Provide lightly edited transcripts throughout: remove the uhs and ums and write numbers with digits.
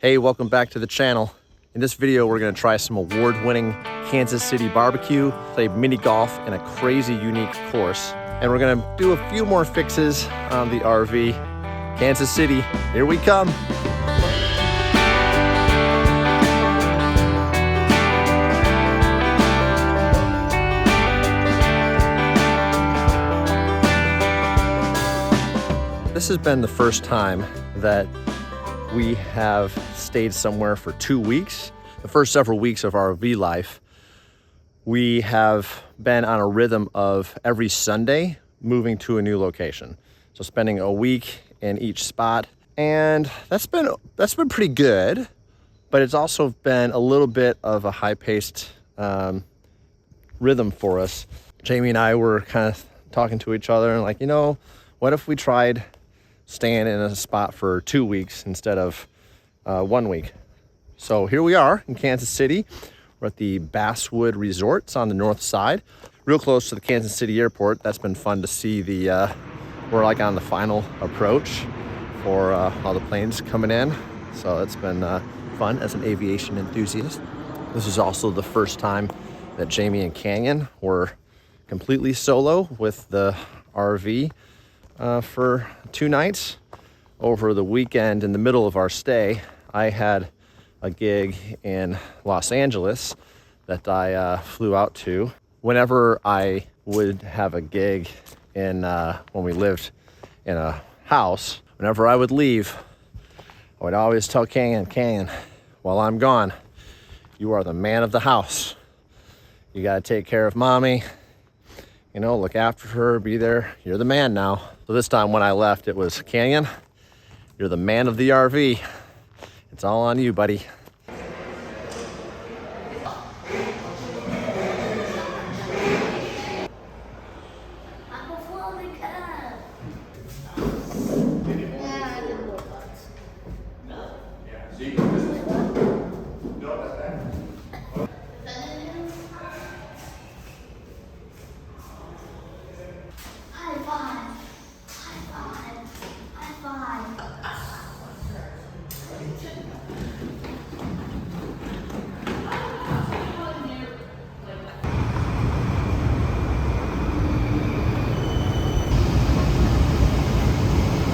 Hey, welcome back to the channel. In this video, we're gonna try some award-winning Kansas City barbecue, play mini golf in a crazy unique course, and we're gonna do a few more fixes on the RV. Kansas City, here we come. This has been the first time that we have stayed somewhere for 2 weeks. The first several weeks of our RV life, we have been on a rhythm of every Sunday moving to a new location. So spending a week in each spot. And that's been pretty good, but it's also been a little bit of a high-paced rhythm for us. Jamie and I were kind of talking to each other and like, you know, what if we tried staying in a spot for 2 weeks instead of 1 week? So here we are in Kansas City. We're at the Basswood Resort. It's on the north side, real close to the Kansas City airport. That's been fun to see. We're like on the final approach for all the planes coming in. So it's been fun as an aviation enthusiast. This is also the first time that Jamie and Canyon were completely solo with the RV for 2 nights. Over the weekend, in the middle of our stay, I had a gig in Los Angeles that I flew out to. Whenever I would have a gig in when we lived in a house, whenever I would leave, I would always tell Canyon, while I'm gone, you are the man of the house. You gotta take care of mommy, you know, look after her, be there. You're the man now. So this time when I left, it was Canyon, you're the man of the RV. It's all on you, buddy.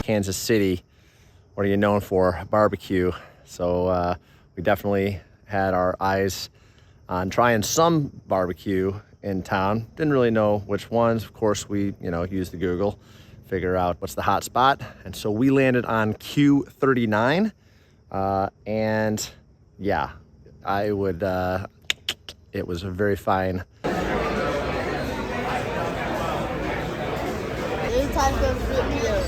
Kansas City, what are you known for? Barbecue. So we definitely had our eyes on trying some barbecue in town. Didn't really know which ones. Of course, we used the Google, figure out what's the hot spot. And so we landed on Q39. And yeah, I would, it was a very fine. Any type of fruit beer.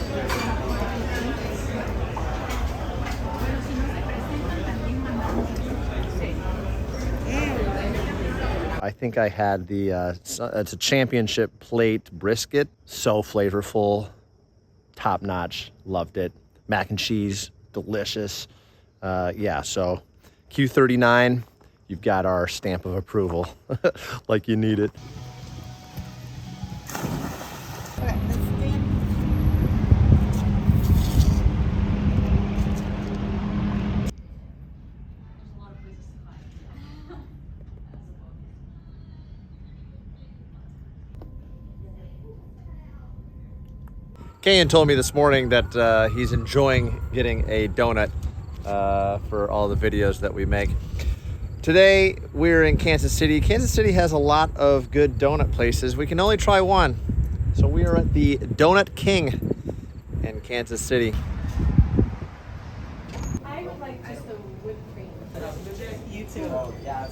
I think I had it's a championship plate brisket. So flavorful, top notch, loved it. Mac and cheese, delicious. Yeah, so Q39, you've got our stamp of approval, like you need it. Canyon told me this morning that he's enjoying getting a donut for all the videos that we make. Today, we're in Kansas City. Kansas City has a lot of good donut places. We can only try one. So we are at the Donut King in Kansas City. I would like just the whipped cream. You too. Oh, yeah.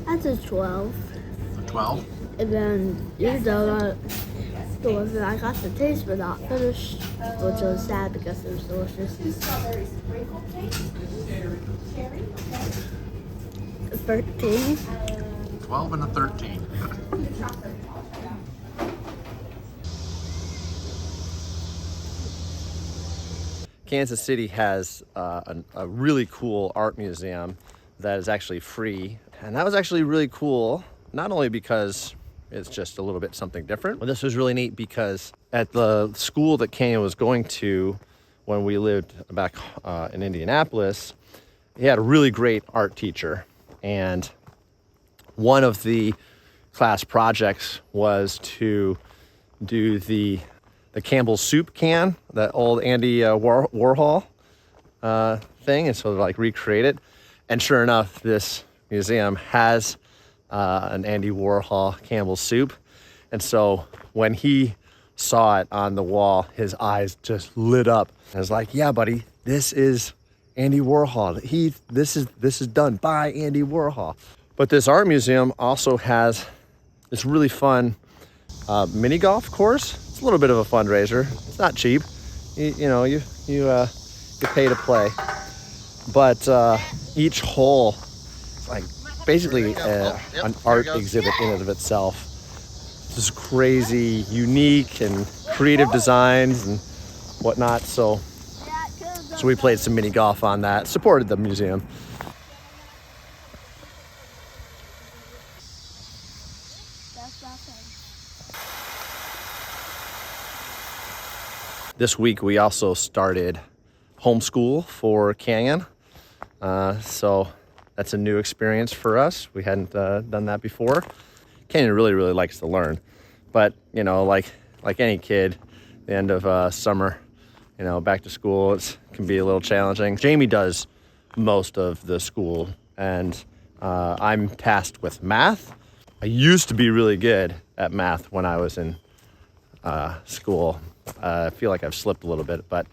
That's a 12. 12? And then your donut, delicious. I got the taste but not finished, which was sad because it was delicious. 13. 12 and a 13. Kansas City has a really cool art museum that is actually free. And that was actually really cool, not only because it's just a little bit something different, but this was really neat because at the school that Kenyon was going to when we lived back in Indianapolis, he had a really great art teacher. And one of the class projects was to do the Campbell's soup can, that old Andy Warhol thing, and so like recreate it. And sure enough, this museum has an Andy Warhol Campbell's soup. And so when he saw it on the wall, his eyes just lit up. I was like, yeah, buddy, this is Andy Warhol. This is done by Andy Warhol. But this art museum also has this really fun mini golf course. It's a little bit of a fundraiser. It's not cheap. You pay to play. But each hole is like basically an art exhibit in and of itself. Just crazy, unique, and creative designs and whatnot. So we played some mini golf on that. Supported the museum. This week we also started homeschool for Canyon. So that's a new experience for us. We hadn't done that before. Canyon really likes to learn. But, like any kid, the end of summer, back to school, it can be a little challenging. Jamie does most of the school, and I'm tasked with math. I used to be really good at math when I was in school. I feel like I've slipped a little bit, but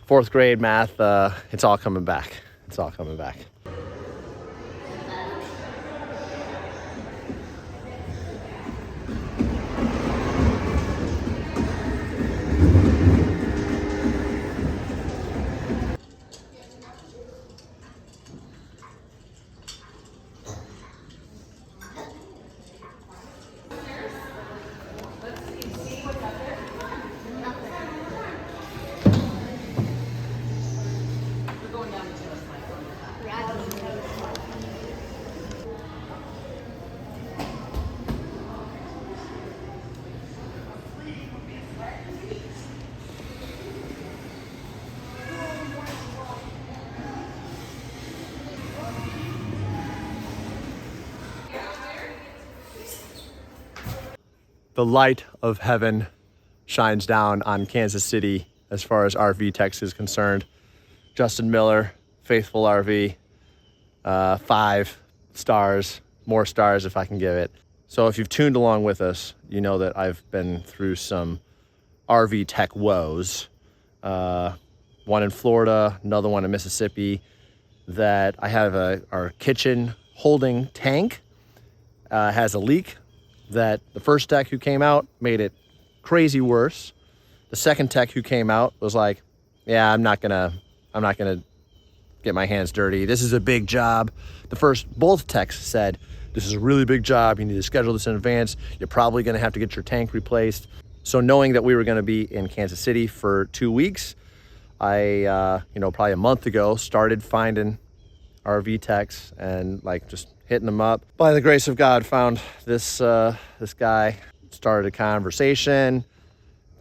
fourth grade math, it's all coming back. It's all coming back. The light of heaven shines down on Kansas City as far as RV Techs is concerned. Justin Miller, Faithful RV, 5 stars, more stars if I can give it. So if you've tuned along with us, you know that I've been through some RV Tech woes. One in Florida, another one in Mississippi, that I have our kitchen holding tank has a leak. That the first tech who came out made it crazy worse. The second tech who came out was like, yeah, I'm not gonna get my hands dirty. This is a big job. Both techs said, this is a really big job. You need to schedule this in advance. You're probably gonna have to get your tank replaced. So knowing that we were gonna be in Kansas City for 2 weeks, I, probably a month ago, started finding RV techs and just hitting them up. By the grace of God, found this guy, started a conversation,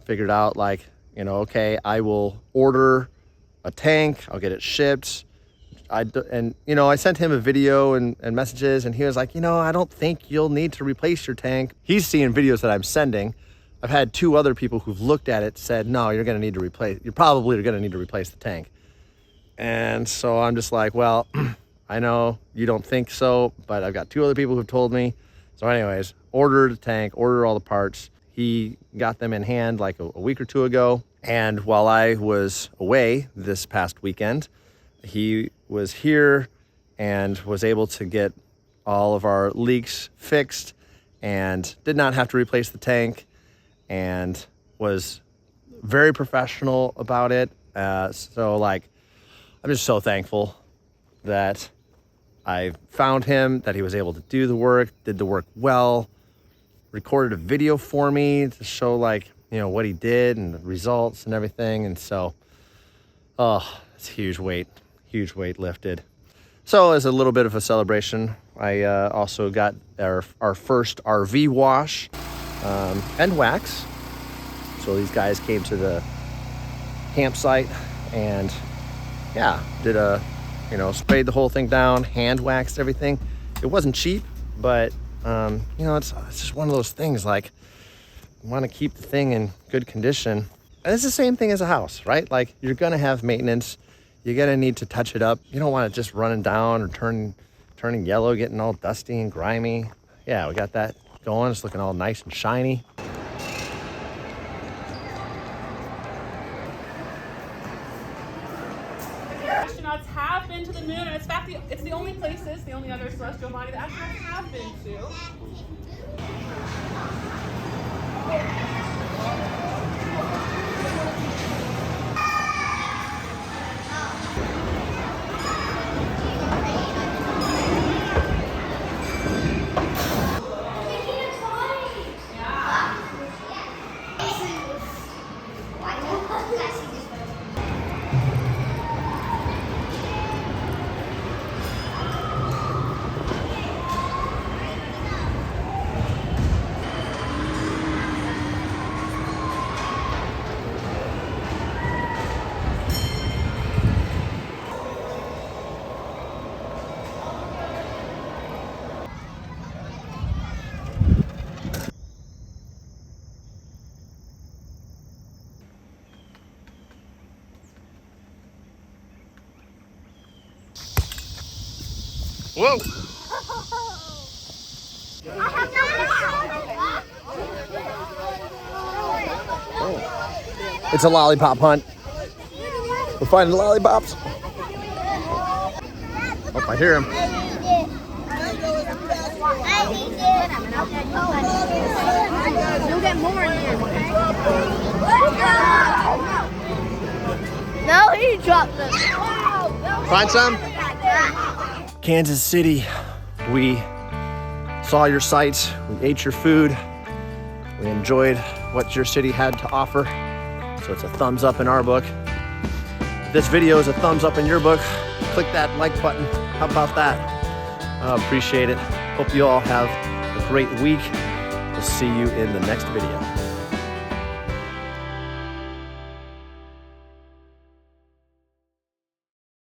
figured out okay, I will order a tank, I'll get it shipped. I sent him a video and messages, and he was like, I don't think you'll need to replace your tank. He's seeing videos that I'm sending. I've had 2 other people who've looked at it said, no, you're probably going to need to replace the tank. And so I'm just like, well, I know you don't think so, but I've got 2 other people who've told me. So anyways, ordered a tank, ordered all the parts. He got them in hand a week or 2 ago. And while I was away this past weekend, he was here and was able to get all of our leaks fixed and did not have to replace the tank and was very professional about it. So I'm just so thankful that I found him, that he was able to do the work, did the work well, recorded a video for me to show what he did and the results and everything. And so Oh, it's huge weight lifted. So as a little bit of a celebration, I also got our first RV wash and wax. So these guys came to the campsite and yeah, did a, sprayed the whole thing down, hand waxed everything. It wasn't cheap, but it's just one of those things, like, you want to keep the thing in good condition. And it's the same thing as a house, right? Like, you're gonna have maintenance. You're gonna need to touch it up. You don't want it just running down or turning yellow, getting all dusty and grimy. Yeah, we got that going. It's looking all nice and shiny. Astronauts have been to the moon, and in fact, it's the only other celestial body that astronauts have been to. Whoa! Oh. It's a lollipop hunt. We're finding lollipops. Oh, I hear him. You'll get more in here. No, he dropped them. Find some? Kansas City, we saw your sights, we ate your food, we enjoyed what your city had to offer. So it's a thumbs up in our book. If this video is a thumbs up in your book, click that like button. How about that? I appreciate it. Hope you all have a great week. We'll see you in the next video.